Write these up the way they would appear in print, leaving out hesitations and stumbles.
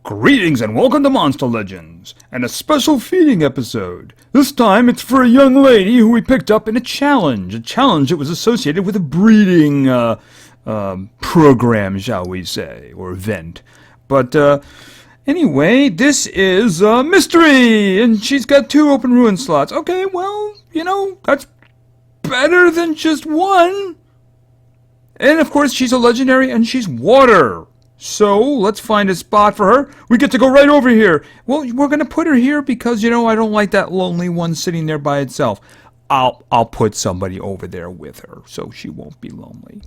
Greetings and welcome to Monster Legends, and a special feeding episode. This time it's for a young lady who we picked up in a challenge that was associated with a breeding program, shall we say, or event. But anyway, this is Mystery, and she's got 2 open ruin slots. Okay, well, that's better than just 1. And of course, she's a legendary and she's water. So, let's find a spot for her. We get to go right over here. Well, we're going to put her here because, I don't like that lonely one sitting there by itself. I'll put somebody over there with her so she won't be lonely.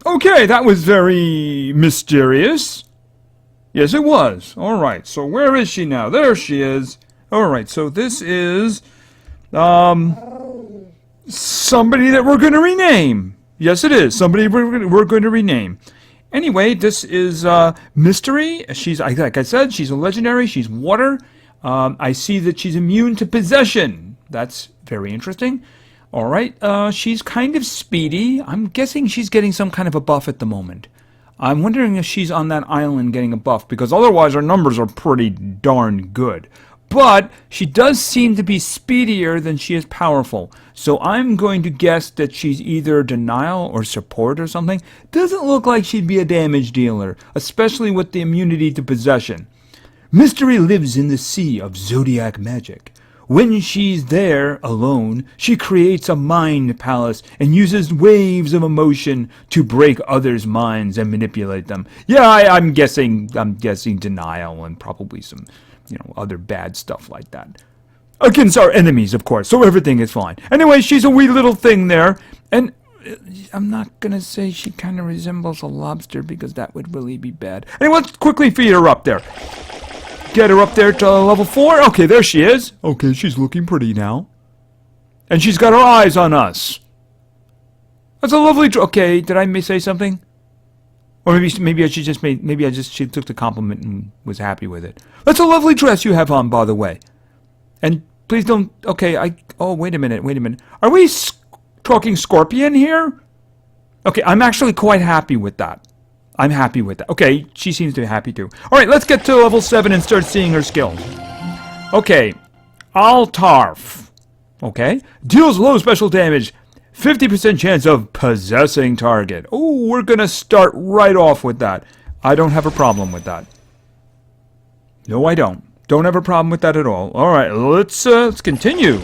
Okay, that was very mysterious. Yes, it was. Alright, so where is she now? There she is. Alright, so this is, somebody that we're going to rename. Yes, it is. Somebody we're going to rename. Anyway, this is, Mystery. She's, like I said, she's a legendary. She's water. I see that she's immune to possession. That's very interesting. Alright, she's kind of speedy. I'm guessing she's getting some kind of a buff at the moment. I'm wondering if she's on that island getting a buff, because otherwise her numbers are pretty darn good. But she does seem to be speedier than she is powerful. So I'm going to guess that she's either denial or support or something. Doesn't look like she'd be a damage dealer, especially with the immunity to possession. Mystery lives in the sea of zodiac magic. When she's there, alone, she creates a mind palace and uses waves of emotion to break others' minds and manipulate them. Yeah, I'm guessing denial and probably some, other bad stuff like that. Against our enemies, of course, so everything is fine. Anyway, she's a wee little thing there, and I'm not gonna say she kind of resembles a lobster because that would really be bad. Anyway, let's quickly feed her up there. Get her up there to level 4. Okay, there she is. Okay, she's looking pretty now. And she's got her eyes on us. That's a lovely... Okay, did I say something? Or maybe she took the compliment and was happy with it. That's a lovely dress you have on, by the way. And please don't... Okay, oh, wait a minute. Are we talking scorpion here? Okay, I'm actually quite happy with that. I'm happy with that. Okay, she seems to be happy too. Alright, let's get to level 7 and start seeing her skills. Okay, Altarf. Okay, deals low special damage, 50% chance of possessing target. Oh, we're gonna start right off with that. I don't have a problem with that. No, I don't. Don't have a problem with that at all. Alright, let's continue.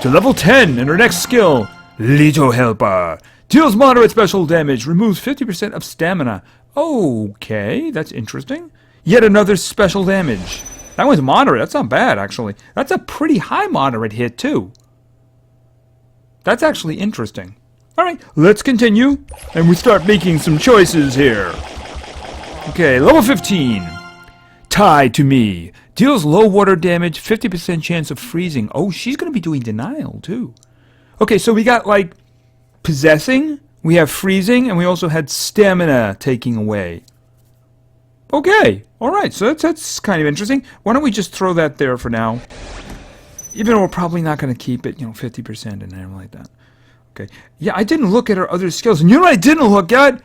To level 10, and her next skill, Little Helper. Deals moderate special damage, removes 50% of stamina. Okay, that's interesting. Yet another special damage. That was moderate. That's not bad, actually. That's a pretty high moderate hit, too. That's actually interesting. Alright, let's continue. And we start making some choices here. Okay, level 15. Tied to Me. Deals low water damage, 50% chance of freezing. Oh, she's going to be doing denial, too. Okay, so we got, like... possessing, we have freezing, and we also had stamina taking away. Okay, alright, so that's kind of interesting. Why don't we just throw that there for now? Even though we're probably not going to keep it, 50% and everything like that. Okay, yeah, I didn't look at her other skills. And you know what I didn't look at?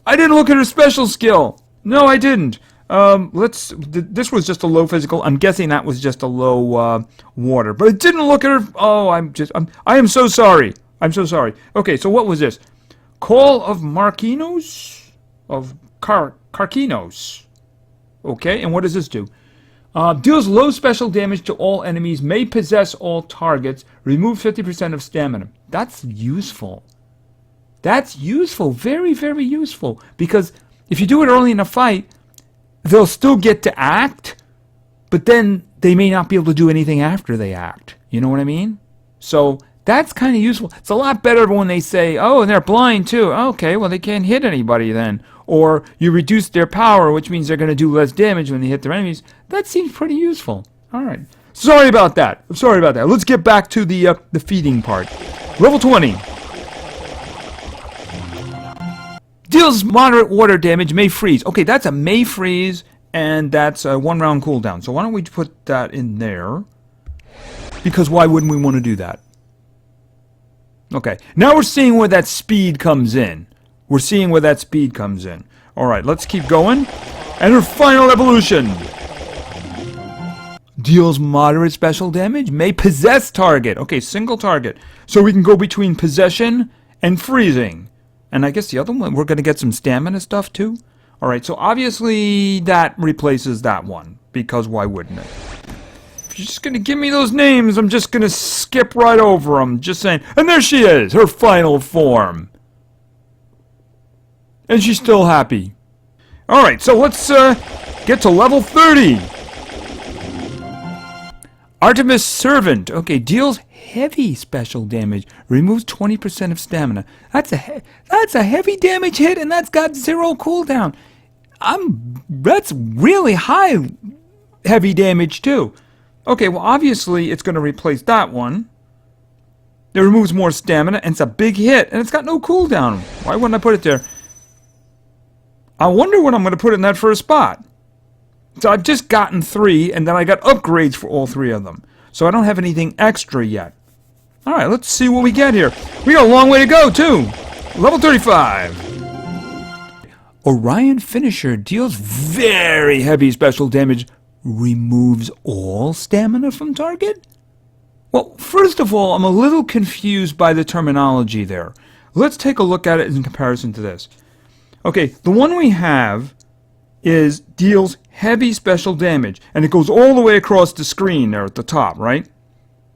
I didn't look at her special skill. No, I didn't. This was just a low physical. I'm guessing that was just a low water. But I didn't look at her. Oh, I am so sorry. I'm so sorry. Okay, so what was this? Call of Marquinos? Of Carquinos. Okay, and what does this do? Deals low special damage to all enemies, may possess all targets, remove 50% of stamina. That's useful. That's useful. Very, very useful. Because if you do it early in a fight, they'll still get to act, but then they may not be able to do anything after they act. You know what I mean? So... that's kind of useful. It's a lot better when they say, oh, and they're blind too. Okay, well, they can't hit anybody then. Or you reduce their power, which means they're going to do less damage when they hit their enemies. That seems pretty useful. All right. Sorry about that. Let's get back to the feeding part. Level 20. Deals moderate water damage, may freeze. Okay, that's a may freeze and that's a 1-round cooldown. So why don't we put that in there? Because why wouldn't we want to do that? Okay, now we're seeing where that speed comes in. We're seeing where that speed comes in. Alright, let's keep going. And her final evolution. Deals moderate special damage. May possess target. Okay, single target. So we can go between possession and freezing. And I guess the other one, we're going to get some stamina stuff too. Alright, so obviously that replaces that one. Because why wouldn't it? If you're just going to give me those names, I'm just going to skip right over them. Just saying. And there she is, her final form. And she's still happy. Alright, so let's get to level 30. Artemis Servant. Okay, deals heavy special damage. Removes 20% of stamina. That's a heavy damage hit, and that's got 0 cooldown. That's really high heavy damage too. Okay, well obviously it's going to replace that one. It removes more stamina, and it's a big hit, and it's got no cooldown. Why wouldn't I put it there? I wonder what I'm going to put in that first spot. So I've just gotten 3, and then I got upgrades for all 3 of them. So I don't have anything extra yet. Alright, let's see what we get here. We got a long way to go, too. Level 35. Orion Finisher deals very heavy special damage. Removes all stamina from target? Well, first of all, I'm a little confused by the terminology there. Let's take a look at it in comparison to this. Okay, the one we have is deals heavy special damage, and it goes all the way across the screen there at the top, right?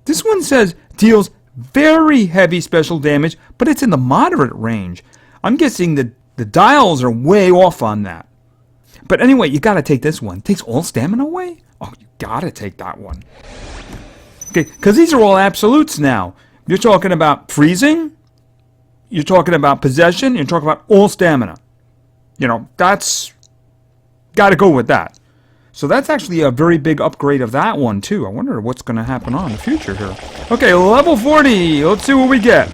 This one says deals very heavy special damage, but it's in the moderate range. I'm guessing that the dials are way off on that. But anyway, you gotta take this one. It takes all stamina away? Oh, you gotta take that one. Okay, because these are all absolutes now. You're talking about freezing, you're talking about possession, you're talking about all stamina. You know, that's gotta go with that. So that's actually a very big upgrade of that one too. I wonder what's going to happen on in the future here. Okay, level 40. Let's see what we get.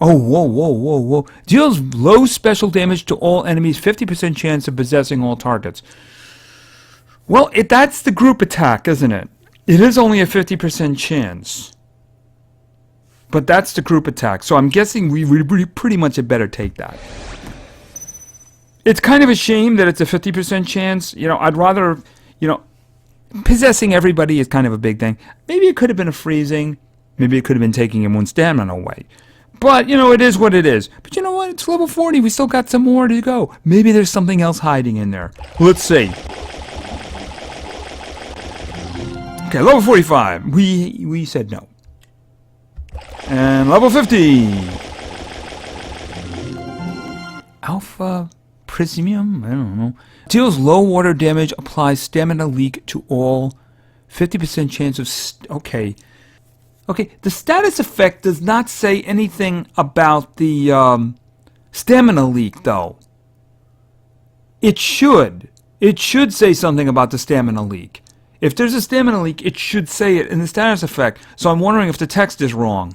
Oh, whoa. Deals low special damage to all enemies. 50% chance of possessing all targets. Well, that's the group attack, isn't it? It is only a 50% chance. But that's the group attack. So I'm guessing we pretty much had better take that. It's kind of a shame that it's a 50% chance. You know, I'd rather, you know, possessing everybody is kind of a big thing. Maybe it could have been a freezing. Maybe it could have been taking him one stamina away. But, you know, it is what it is. But you know what? It's level 40. We still got some more to go. Maybe there's something else hiding in there. Let's see. Okay, level 45. We said no. And level 50. Alpha Prismium? I don't know. Deals low water damage, applies stamina leak to all. 50% chance of... Okay. Okay, the status effect does not say anything about the stamina leak, though. It should. It should say something about the stamina leak. If there's a stamina leak, it should say it in the status effect. So I'm wondering if the text is wrong.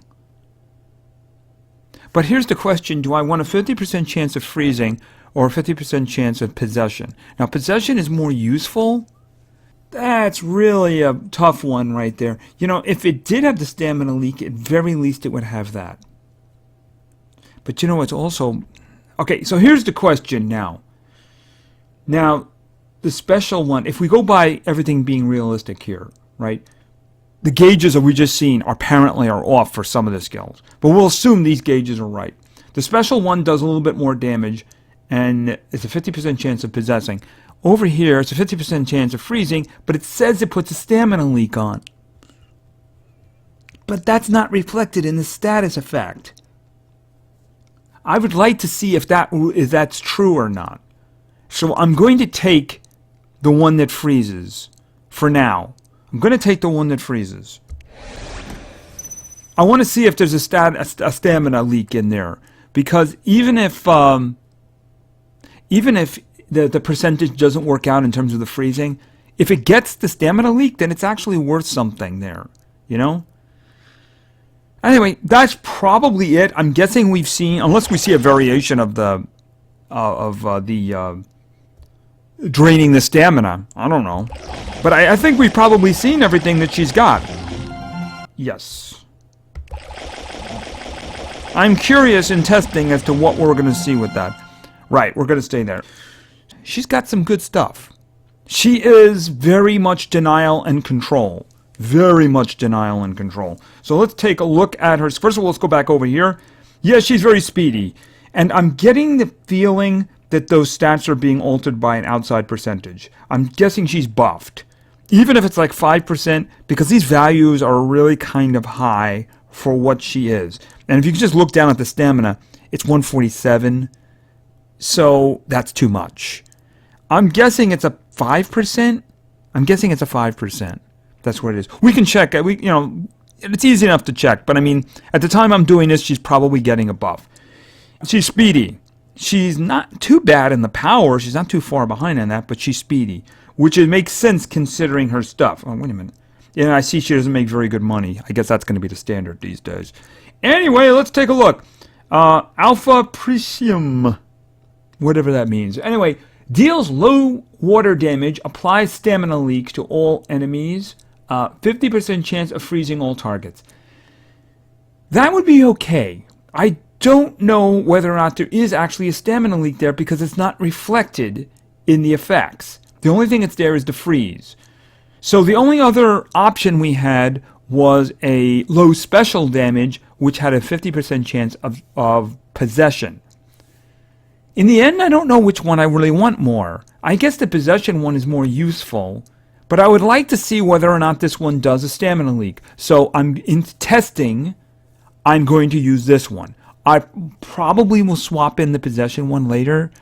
But here's the question. Do I want a 50% chance of freezing or a 50% chance of possession? Now, possession is more useful. That's really a tough one right there. You know, if it did have the stamina leak, at very least it would have that. But you know, it's also... Okay, so here's the question now. Now, the special one, if we go by everything being realistic here, right? The gauges that we just seen apparently are off for some of the skills. But we'll assume these gauges are right. The special one does a little bit more damage, and it's a 50% chance of possessing. Over here, it's a 50% chance of freezing, but it says it puts a stamina leak on. But that's not reflected in the status effect. I would like to see if that's true or not. So I'm going to take the one that freezes for now. I'm going to take the one that freezes. I want to see if there's a stamina leak in there, because even if the percentage doesn't work out in terms of the freezing, if it gets the stamina leak, then it's actually worth something there, you know? Anyway, that's probably it. I'm guessing we've seen, unless we see a variation of the draining the stamina. I don't know. But I think we've probably seen everything that she's got. Yes. I'm curious in testing as to what we're going to see with that. Right, we're going to stay there. She's got some good stuff. She is very much denial and control. Very much denial and control. So let's take a look at her. First of all, let's go back over here. Yeah, she's very speedy. And I'm getting the feeling that those stats are being altered by an outside percentage. I'm guessing she's buffed. Even if it's like 5%, because these values are really kind of high for what she is. And if you just look down at the stamina, it's 147. So that's too much. I'm guessing it's a 5%. I'm guessing it's a 5%. That's what it is. We can check. It's easy enough to check. But I mean, at the time I'm doing this, she's probably getting a buff. She's speedy. She's not too bad in the power. She's not too far behind on that, but she's speedy, which it makes sense considering her stuff. Oh, wait a minute. Yeah, I see she doesn't make very good money. I guess that's going to be the standard these days. Anyway, let's take a look. Alpha Precium, whatever that means. Anyway, deals low water damage, applies stamina leaks to all enemies, 50% chance of freezing all targets. That would be okay. I don't know whether or not there is actually a stamina leak there because it's not reflected in the effects. The only thing that's there is the freeze. So the only other option we had was a low special damage, which had a 50% chance of possession. In the end, I don't know which one I really want more. I guess the possession one is more useful, but I would like to see whether or not this one does a stamina leak. So in testing, I'm going to use this one. I probably will swap in the possession one later,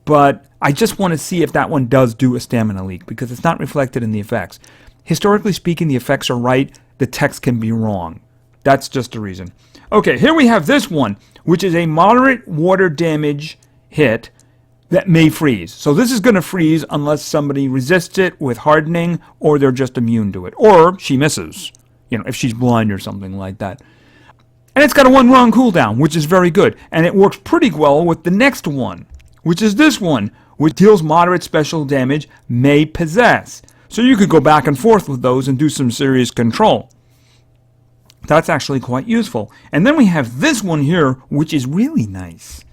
but I just want to see if that one does do a stamina leak because it's not reflected in the effects. Historically speaking, the effects are right. The text can be wrong. That's just a reason. Okay, here we have this one, which is a moderate water damage hit that may freeze. So this is going to freeze unless somebody resists it with hardening or they're just immune to it. Or she misses, if she's blind or something like that. And it's got a 1-round cooldown, which is very good. And it works pretty well with the next one, which is this one, which deals moderate special damage, may possess. So you could go back and forth with those and do some serious control. That's actually quite useful. And then we have this one here, which is really nice.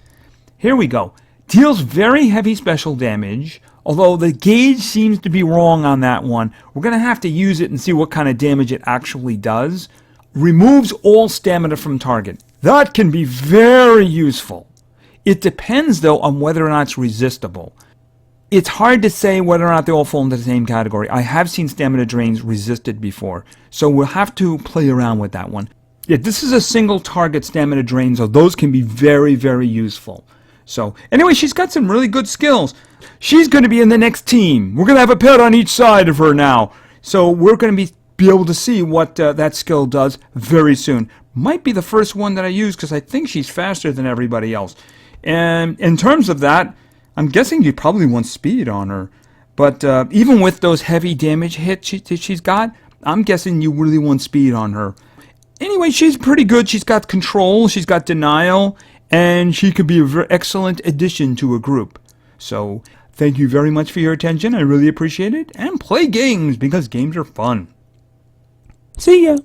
Here we go. Deals very heavy special damage, although the gauge seems to be wrong on that one. We're going to have to use it and see what kind of damage it actually does. Removes all stamina from target. That can be very useful. It depends, though, on whether or not it's resistible. It's hard to say whether or not they all fall into the same category. I have seen stamina drains resisted before, so we'll have to play around with that one. Yeah, this is a single target stamina drain, so those can be very, very useful. So, anyway, she's got some really good skills. She's going to be in the next team. We're going to have a pet on each side of her now. So we're going to be able to see what that skill does very soon. Might be the first one that I use because I think she's faster than everybody else. And in terms of that, I'm guessing you probably want speed on her. But even with those heavy damage hits she's got, I'm guessing you really want speed on her. Anyway, she's pretty good. She's got control. She's got denial. And she could be a very excellent addition to a group. So thank you very much for your attention. I really appreciate it. And play games because games are fun. See ya.